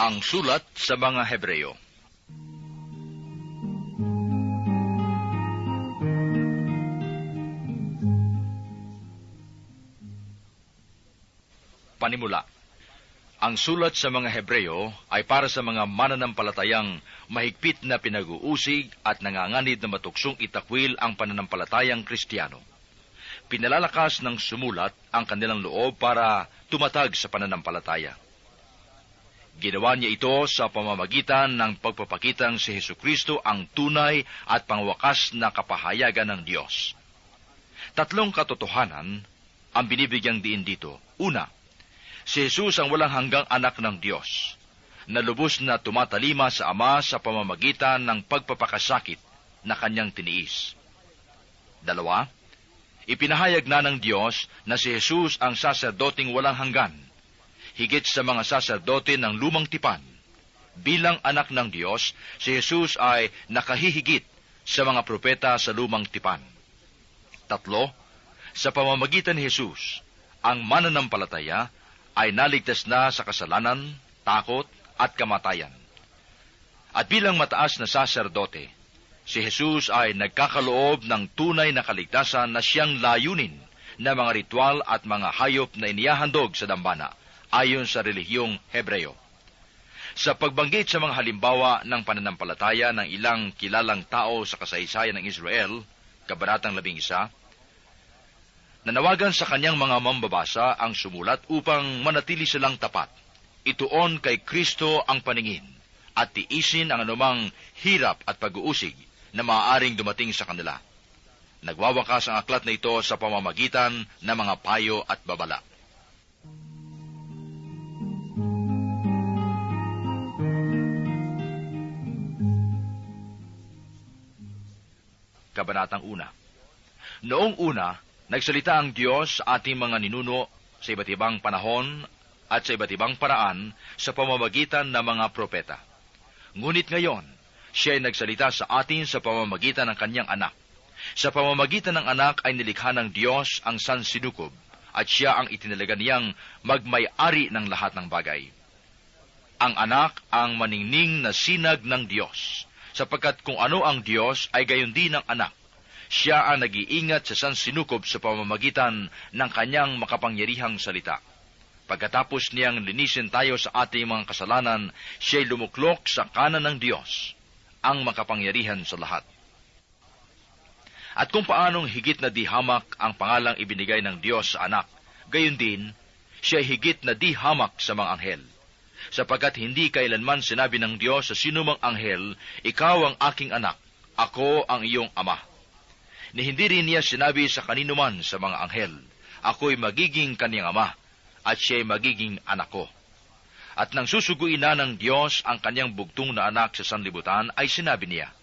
Ang sulat sa mga Hebreo. Panimula. Ang sulat sa mga Hebreo ay para sa mga mananampalatayang mahigpit na pinag-uusig at nanganganib na matuksong itakwil ang pananampalatayang Kristiyano. Pinalalakas ng sumulat ang kanilang loob para tumatag sa pananampalataya. Ginawa niya ito sa pamamagitan ng pagpapakitang si Hesukristo ang tunay at pangwakas na kapahayagan ng Diyos. Tatlong katotohanan ang binibigyang diin dito. Una, si Jesus ang walang hanggang anak ng Diyos, na lubos na tumatalima sa Ama sa pamamagitan ng pagpapakasakit na kanyang tiniis. Dalawa, ipinahayag na ng Diyos na si Jesus ang saserdoting walang hanggan, higit sa mga saserdote ng lumang tipan. Bilang anak ng Diyos, si Jesus ay nakahihigit sa mga propeta sa lumang tipan. Tatlo, sa pamamagitan ni Jesus, ang mananampalataya ay naligtas na sa kasalanan, takot, at kamatayan. At bilang mataas na saserdote, si Jesus ay nagkakaloob ng tunay na kaligtasan na siyang layunin na mga ritual at mga hayop na inihahandog sa dambana, ayon sa relihiyong Hebreo. Sa pagbanggit sa mga halimbawa ng pananampalataya ng ilang kilalang tao sa kasaysayan ng Israel, Kabanatang 11, nanawagan sa kanyang mga mambabasa ang sumulat upang manatili silang tapat, ituon kay Kristo ang paningin, at tiisin ang anumang hirap at pag-uusig na maaaring dumating sa kanila. Nagwawakas ang aklat na ito sa pamamagitan ng mga payo at babala. Kabanatang 1. Noong una, nagsalita ang Diyos sa ating mga ninuno sa iba't ibang panahon at sa iba't ibang paraan sa pamamagitan ng mga propeta. Ngunit ngayon, siya ay nagsalita sa atin sa pamamagitan ng kanyang anak. Sa pamamagitan ng anak ay nilikha ng Diyos ang sansinukob at siya ang itinalaga niyang magmay-ari ng lahat ng bagay. Ang anak ang maningning na sinag ng Diyos, sapagkat kung ano ang Diyos ay gayon din ang anak. Siya ang nag-iingat sa sansinukob sa pamamagitan ng kanyang makapangyarihang salita. Pagkatapos niyang linisin tayo sa ating mga kasalanan, siya'y lumuklok sa kanan ng Diyos, ang makapangyarihan sa lahat. At kung paanong higit na di hamak ang pangalang ibinigay ng Diyos sa anak, gayon din, siya'y higit na di hamak sa mga anghel. Sapagkat hindi kailanman sinabi ng Diyos sa sinumang anghel, ikaw ang aking anak, ako ang iyong ama. Ni hindi rin niya sinabi sa kaninuman sa mga anghel, ako'y magiging kaniyang ama, at siya'y magiging anak ko. At nang susuguin na ng Diyos ang kanyang bugtong na anak sa sanlibutan, ay sinabi niya,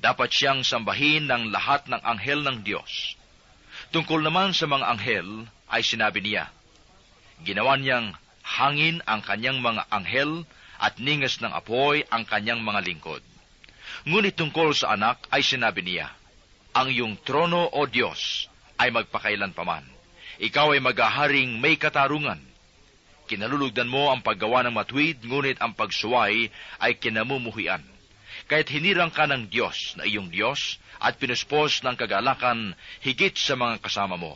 dapat siyang sambahin ng lahat ng anghel ng Diyos. Tungkol naman sa mga anghel, ay sinabi niya, ginawa niyang hangin ang kanyang mga anghel at ningas ng apoy ang kanyang mga lingkod. Ngunit tungkol sa anak ay sinabi niya, ang iyong trono, O Diyos, ay magpakailan paman. Ikaw ay maghaharing may katarungan. Kinalulugdan mo ang paggawa ng matuwid, ngunit ang pagsuway ay kinamumuhian. Kaya't hinirang ka ng Diyos na iyong Diyos at pinuspos ng kagalakan higit sa mga kasama mo.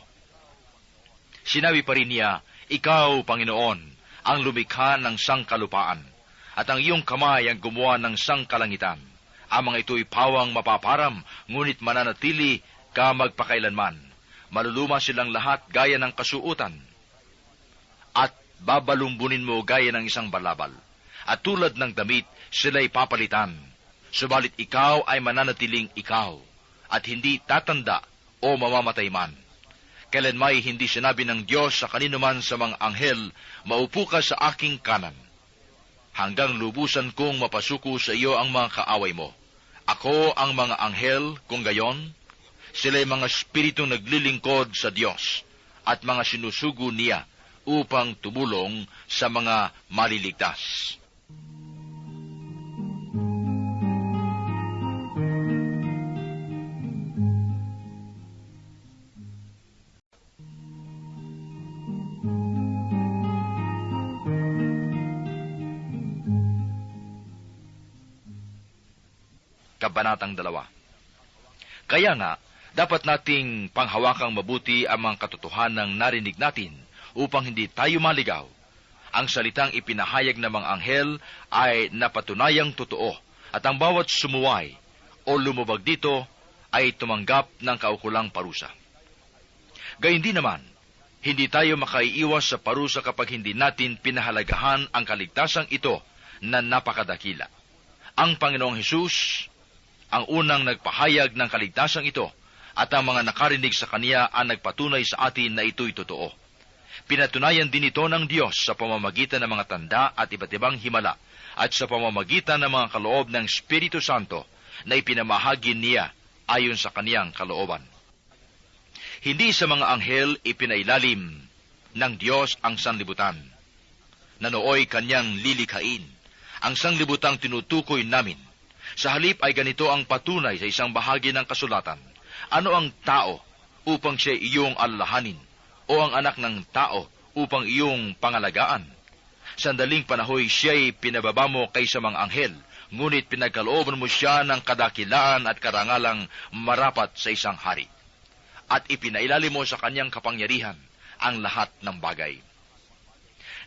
Sinabi pa rin niya, ikaw, Panginoon, ang lumikha ng sangkalupaan, at ang iyong kamay ang gumawa ng sangkalangitan. Ang mga ito'y pawang mapaparam, ngunit mananatili ka magpakailanman. Maluluma silang lahat gaya ng kasuutan, at babalumbunin mo gaya ng isang balabal. At tulad ng damit, sila'y papalitan. Subalit ikaw ay mananatiling ikaw, at hindi tatanda o mamamatay man. Kailanmay hindi sinabi ng Diyos sa kaninuman sa mga anghel, maupo ka sa aking kanan, hanggang lubusan kong mapasuko sa iyo ang mga kaaway mo. Ako ang mga anghel, kung gayon, sila'y mga spiritong naglilingkod sa Diyos, at mga sinusugo niya upang tumulong sa mga maliligtas. Kabanatang 2. Kaya nga, dapat nating panghawakang mabuti ang mga katotohanang narinig natin upang hindi tayo maligaw. Ang salitang ipinahayag ng mga anghel ay napatunayang totoo, at ang bawat sumuway o lumubag dito ay tumanggap ng kaukulang parusa. Gayundin naman, hindi tayo makaiiwas sa parusa kapag hindi natin pinahalagahan ang kaligtasang ito na napakadakila. Ang Panginoong Hesus ang unang nagpahayag ng kaligtasang ito, at ang mga nakarinig sa Kaniya ang nagpatunay sa atin na ito'y totoo. Pinatunayan din ito ng Diyos sa pamamagitan ng mga tanda at iba't ibang himala, at sa pamamagitan ng mga kaloob ng Espiritu Santo na ipinamahagi niya ayon sa Kaniyang kalooban. Hindi sa mga anghel ipinailalim ng Diyos ang sanlibutan, na nooy Kanyang lilikhain. Ang sanglibutang tinutukoy namin. Sa halip ay ganito ang patunay sa isang bahagi ng kasulatan. Ano ang tao upang siya iyong alalahanin, o ang anak ng tao upang iyong pangalagaan? Sandaling panahoy siya'y pinababa mo kaysa mga anghel, ngunit pinagkalooban mo siya ng kadakilaan at karangalang marapat sa isang hari. At ipinailalim mo sa kanyang kapangyarihan ang lahat ng bagay.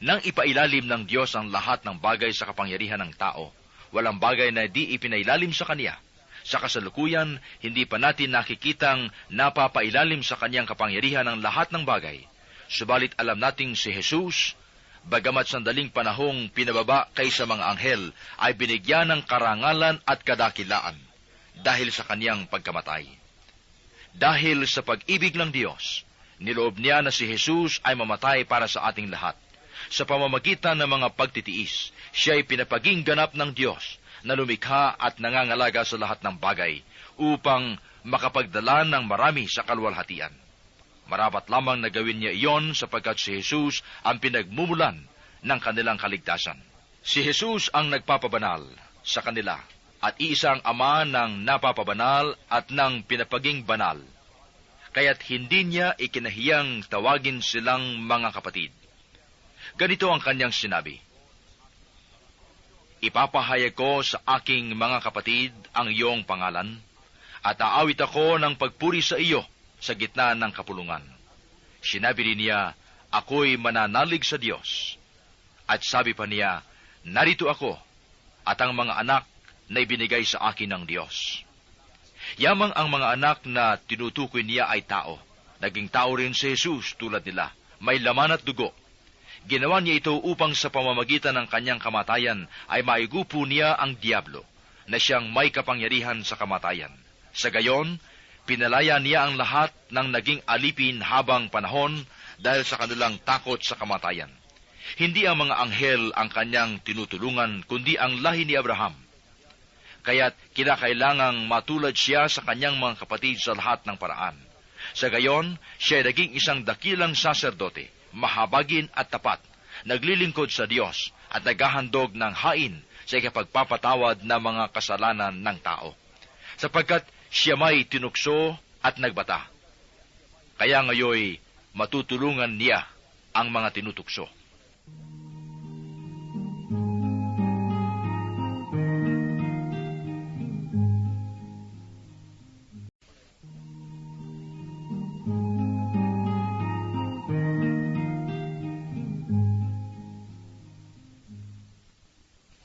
Nang ipailalim ng Diyos ang lahat ng bagay sa kapangyarihan ng tao, walang bagay na di ipinailalim sa Kaniya. Sa kasalukuyan, hindi pa natin nakikitang napapailalim sa Kanyang kapangyarihan ang lahat ng bagay. Subalit alam nating si Jesus, bagamat sandaling panahong pinababa kaysa mga anghel, ay binigyan ng karangalan at kadakilaan dahil sa Kanyang pagkamatay. Dahil sa pag-ibig ng Diyos, niloob niya na si Jesus ay mamatay para sa ating lahat. Sa pamamagitan ng mga pagtitiis, siya ay pinapaging ganap ng Diyos na lumikha at nangangalaga sa lahat ng bagay upang makapagdala ng marami sa kalwalhatian. Marapat lamang na gawin niya iyon sapagkat si Jesus ang pinagmumulan ng kanilang kaligtasan. Si Jesus ang nagpapabanal sa kanila at iisang Ama ng napapabanal at ng pinapaging banal. Kaya't hindi niya ikinahiyang tawagin silang mga kapatid. Ganito ang kanyang sinabi, "Ipapahayag ko sa aking mga kapatid ang iyong pangalan, at aawit ako ng pagpuri sa iyo sa gitna ng kapulungan." Sinabi rin niya, "Ako'y mananalig sa Diyos." At sabi pa niya, "Narito ako at ang mga anak na ibinigay sa akin ng Diyos." Yamang ang mga anak na tinutukoy niya ay tao. Naging tao rin si Jesus tulad nila, may laman at dugo. Ginawa niya ito upang sa pamamagitan ng kanyang kamatayan ay maigupo niya ang diablo, na siyang may kapangyarihan sa kamatayan. Sa gayon, pinalaya niya ang lahat ng naging alipin habang panahon dahil sa kanilang takot sa kamatayan. Hindi ang mga anghel ang kanyang tinutulungan, kundi ang lahi ni Abraham. Kaya't kinakailangang matulad siya sa kanyang mga kapatid sa lahat ng paraan. Sa gayon, siya ay naging isang dakilang saserdote, mahabagin at tapat, naglilingkod sa Diyos at naghahandog ng hain sa ikapagpapatawad ng mga kasalanan ng tao, sapagkat siya may tinukso at nagbata. Kaya ngayoy matutulungan niya ang mga tinutukso.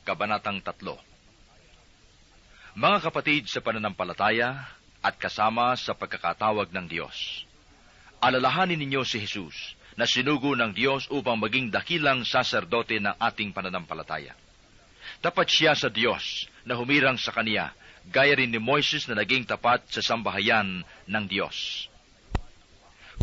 Kabanatang 3. Mga kapatid sa pananampalataya at kasama sa pagkakatawag ng Diyos, alalahanin ninyo si Jesus na sinugo ng Diyos upang maging dakilang saserdote ng ating pananampalataya. Tapat siya sa Diyos na humirang sa Kaniya, gaya rin ni Moises na naging tapat sa sambahayan ng Diyos.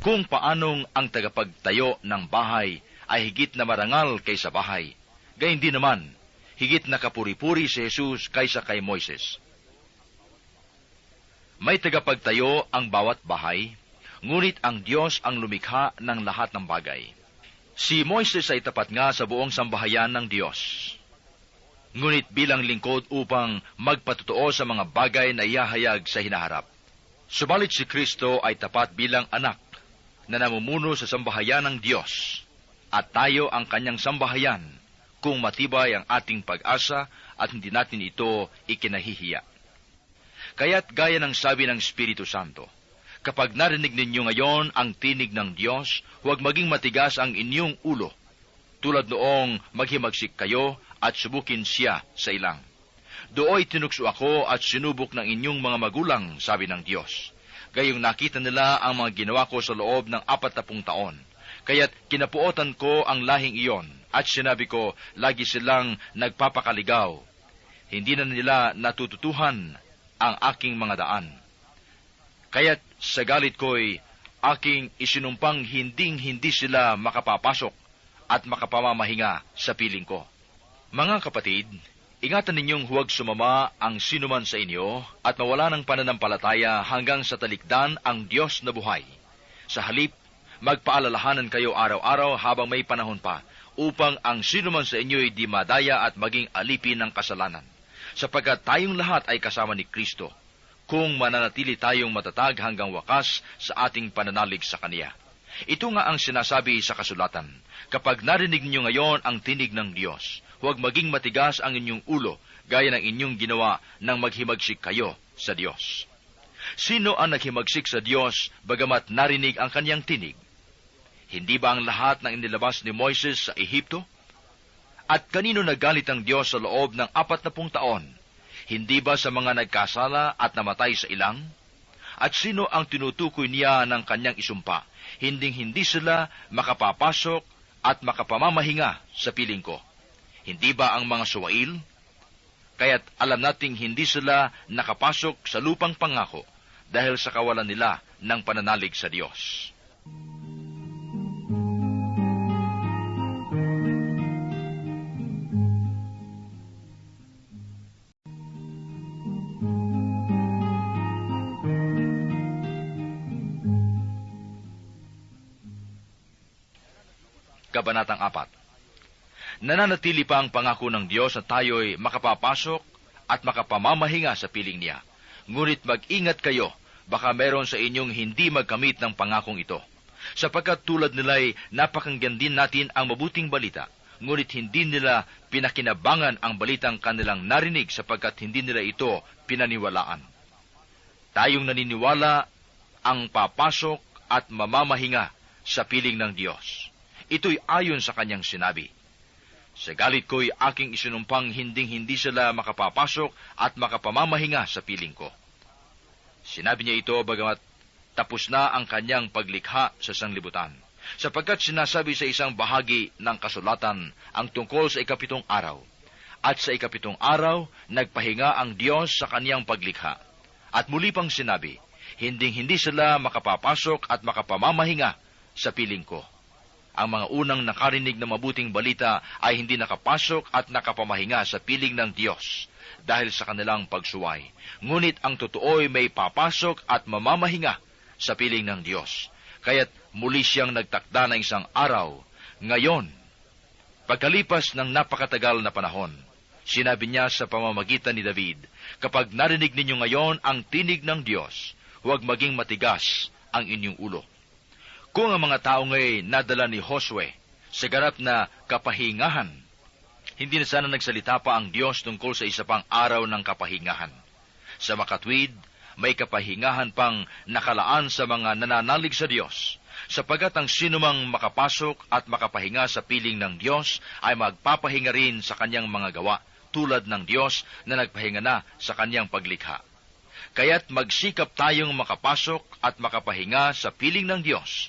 Kung paanong ang tagapagtayo ng bahay ay higit na marangal kaysa bahay, gayon din naman, higit na kapuri-puri si Jesus kaysa kay Moises. May tagapagtayo ang bawat bahay, ngunit ang Diyos ang lumikha ng lahat ng bagay. Si Moises ay tapat nga sa buong sambahayan ng Diyos, ngunit bilang lingkod upang magpatotoo sa mga bagay na ihahayag sa hinaharap. Subalit si Kristo ay tapat bilang anak na namumuno sa sambahayan ng Diyos, at tayo ang kanyang sambahayan kung matibay ang ating pag-asa at hindi natin ito ikinahihiya. Kaya't gaya ng sabi ng Espiritu Santo, kapag narinig ninyo ngayon ang tinig ng Diyos, huwag maging matigas ang inyong ulo, tulad noong maghimagsik kayo at subukin siya sa ilang. Dooy tinukso ako at sinubok ng inyong mga magulang, sabi ng Diyos. Gayong nakita nila ang mga ginawa ko sa loob ng 40 taon. Kaya't kinapuotan ko ang lahing iyon, at sinabi ko, lagi silang nagpapakaligaw. Hindi na nila natututuhan ang aking mga daan. Kaya't sa galit ko'y aking isinumpang hindi sila makapapasok at makapamamahinga sa piling ko. Mga kapatid, ingatan ninyong huwag sumama ang sinuman sa inyo at mawala ng pananampalataya hanggang sa talikdan ang Diyos na buhay. Sa halip, magpaalalahanan kayo araw-araw habang may panahon pa, upang ang sinuman sa inyo'y di madaya at maging alipin ng kasalanan. Sapagkat tayong lahat ay kasama ni Kristo, kung mananatili tayong matatag hanggang wakas sa ating pananalig sa Kaniya. Ito nga ang sinasabi sa kasulatan, kapag narinig ninyo ngayon ang tinig ng Diyos, huwag maging matigas ang inyong ulo, gaya ng inyong ginawa nang maghimagsik kayo sa Diyos. Sino ang naghimagsik sa Diyos, bagamat narinig ang Kaniyang tinig? Hindi ba ang lahat ng inilabas ni Moises sa Ehipto? At kanino nagalit ang Diyos sa loob ng 40 taon? Hindi ba sa mga nagkasala at namatay sa ilang? At sino ang tinutukoy niya ng kanyang isumpa? Hindi sila makapapasok at makapamamahinga sa piling ko. Hindi ba ang mga suwail? Kaya't alam nating hindi sila nakapasok sa lupang pangako dahil sa kawalan nila ng pananalig sa Diyos. Kabanatang 4. Nananatili pa ang pangako ng Diyos na tayo'y makapapasok at makapamamahinga sa piling niya. Ngunit mag-ingat kayo, baka meron sa inyong hindi magkamit ng pangakong ito. Sapagkat tulad nila'y napakinggan din natin ang mabuting balita, ngunit hindi nila pinakinabangan ang balitang kanilang narinig sapagkat hindi nila ito pinaniwalaan. Tayong naniniwala ang papasok at mamamahinga sa piling ng Diyos. Ito'y ayon sa kanyang sinabi. Sa galit ko'y aking isinumpang hindi sila makapapasok at makapamamahinga sa piling ko. Sinabi niya ito bagamat tapos na ang kanyang paglikha sa sanglibutan, sapagkat sinasabi sa isang bahagi ng kasulatan ang tungkol sa 7 araw. At sa 7 araw, nagpahinga ang Diyos sa kanyang paglikha. At muli pang sinabi, hindi sila makapapasok at makapamamahinga sa piling ko. Ang mga unang nakarinig na mabuting balita ay hindi nakapasok at nakapamahinga sa piling ng Diyos dahil sa kanilang pagsuway. Ngunit ang totoo'y may papasok at mamamahinga sa piling ng Diyos. Kaya't muli siyang nagtakda ng isang araw. Ngayon, pagkalipas ng napakatagal na panahon, sinabi niya sa pamamagitan ni David, kapag narinig ninyo ngayon ang tinig ng Diyos, huwag maging matigas ang inyong ulo. Kung ang mga tao ngayon nadala ni Josue sa ganap na kapahingahan, hindi na sana nagsalita pa ang Diyos tungkol sa isa pang araw ng kapahingahan. Sa makatwid, may kapahingahan pang nakalaan sa mga nananalig sa Diyos, sapagat ang sinumang makapasok at makapahinga sa piling ng Diyos ay magpapahinga rin sa kanyang mga gawa, tulad ng Diyos na nagpahinga na sa kanyang paglikha. Kaya't magsikap tayong makapasok at makapahinga sa piling ng Diyos.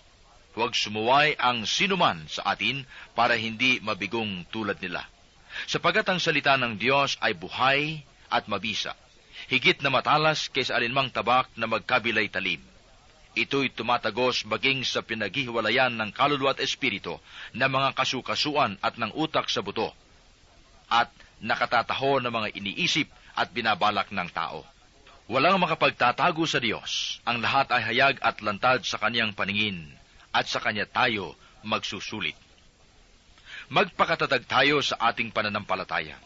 Huwag sumuway ang sinuman sa atin para hindi mabigong tulad nila. Sapagat ang salita ng Diyos ay buhay at mabisa, higit na matalas kaysa alinmang tabak na magkabilay talim. Ito'y tumatagos maging sa pinaghihiwalayan ng kaluluwa at espiritu, ng mga kasukasuan at ng utak sa buto, at nakatataho ng mga iniisip at binabalak ng tao. Walang makapagtatago sa Diyos. Ang lahat ay hayag at lantad sa kanyang paningin, at sa kanya tayo magsusulit. Magpakatatag tayo sa ating pananampalataya.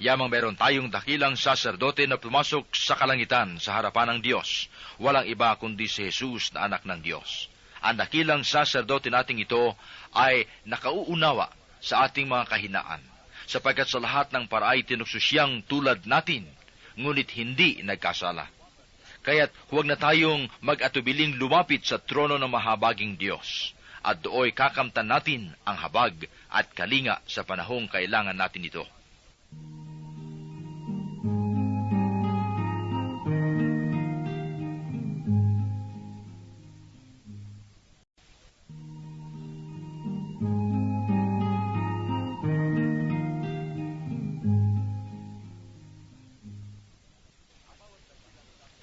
Yamang meron tayong dakilang saserdote na pumasok sa kalangitan sa harapan ng Diyos. Walang iba kundi si Jesus na anak ng Diyos. Ang dakilang saserdote nating ito ay nakauunawa sa ating mga kahinaan, sapagkat sa lahat ng paraay tinukso siyang tulad natin, ngunit hindi nagkasala. Kaya't huwag na tayong mag-atubiling lumapit sa trono ng mahabaging Diyos, at dooy kakamtan natin ang habag at kalinga sa panahong kailangan natin ito.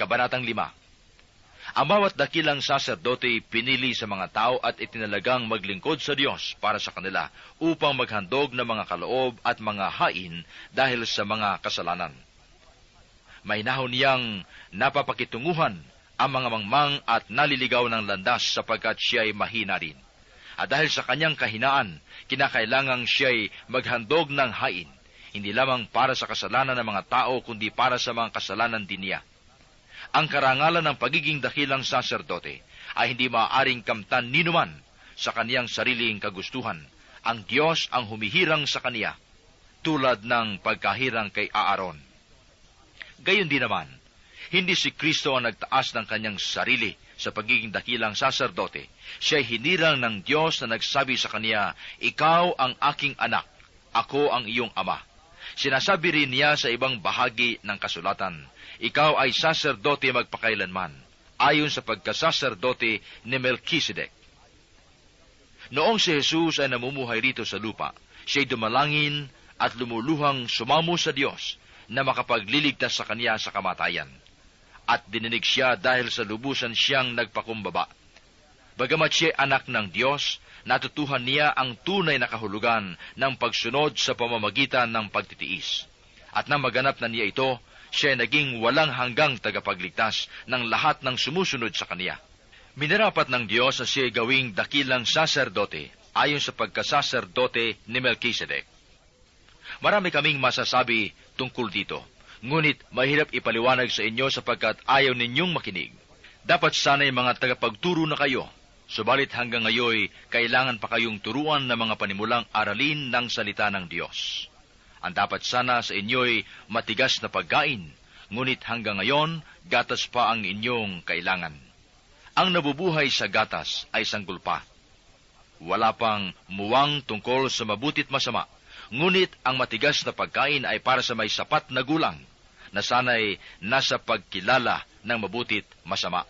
Kabanatang 5. Ang bawat dakilang saserdote pinili sa mga tao at itinalagang maglingkod sa Diyos para sa kanila upang maghandog ng mga kaloob at mga hain dahil sa mga kasalanan. Mahinahon niyang napapakitunguhan ang mga mangmang at naliligaw ng landas sapagkat siya'y mahina rin. At dahil sa kanyang kahinaan, kinakailangang siya'y maghandog ng hain, hindi lamang para sa kasalanan ng mga tao kundi para sa mga kasalanan din niya. Ang karangalan ng pagiging dakilang saserdote ay hindi maaaring kamtan ninuman sa kaniyang sariling kagustuhan. Ang Diyos ang humihirang sa kaniya, tulad ng pagkahirang kay Aaron. Gayon din naman, hindi si Kristo ang nagtaas ng kanyang sarili sa pagiging dakilang saserdote. Siya'y hinirang ng Diyos na nagsabi sa kaniya, "Ikaw ang aking anak, ako ang iyong ama." Sinasabi rin niya sa ibang bahagi ng kasulatan, "Ikaw ay saserdote magpakailanman, ayon sa pagkasaserdote ni Melchizedek." Noong si Jesus ay namumuhay rito sa lupa, siya'y dumalangin at lumuluhang sumamo sa Diyos na makapagliligtas sa kaniya sa kamatayan. At dininig siya dahil sa lubusan siyang nagpakumbaba. Bagamat siya'y anak ng Diyos, natutuhan niya ang tunay na kahulugan ng pagsunod sa pamamagitan ng pagtitiis. At nang maganap na niya ito, siya naging walang hanggang tagapagligtas ng lahat ng sumusunod sa kaniya. Minarapat ng Diyos na siya gawing dakilang saserdote ayon sa pagkasaserdote ni Melchizedek. Marami kaming masasabi tungkol dito, ngunit mahirap ipaliwanag sa inyo sapagkat ayaw ninyong makinig. Dapat sana'y mga tagapagturo na kayo, subalit hanggang ngayon kailangan pa kayong turuan ng mga panimulang aralin ng salita ng Diyos. Ang dapat sana sa inyo'y matigas na pagkain, ngunit hanggang ngayon, gatas pa ang inyong kailangan. Ang nabubuhay sa gatas ay sanggol pa. Wala pang muwang tungkol sa mabutit masama, ngunit ang matigas na pagkain ay para sa may sapat na gulang, na sana'y nasa pagkilala ng mabutit masama.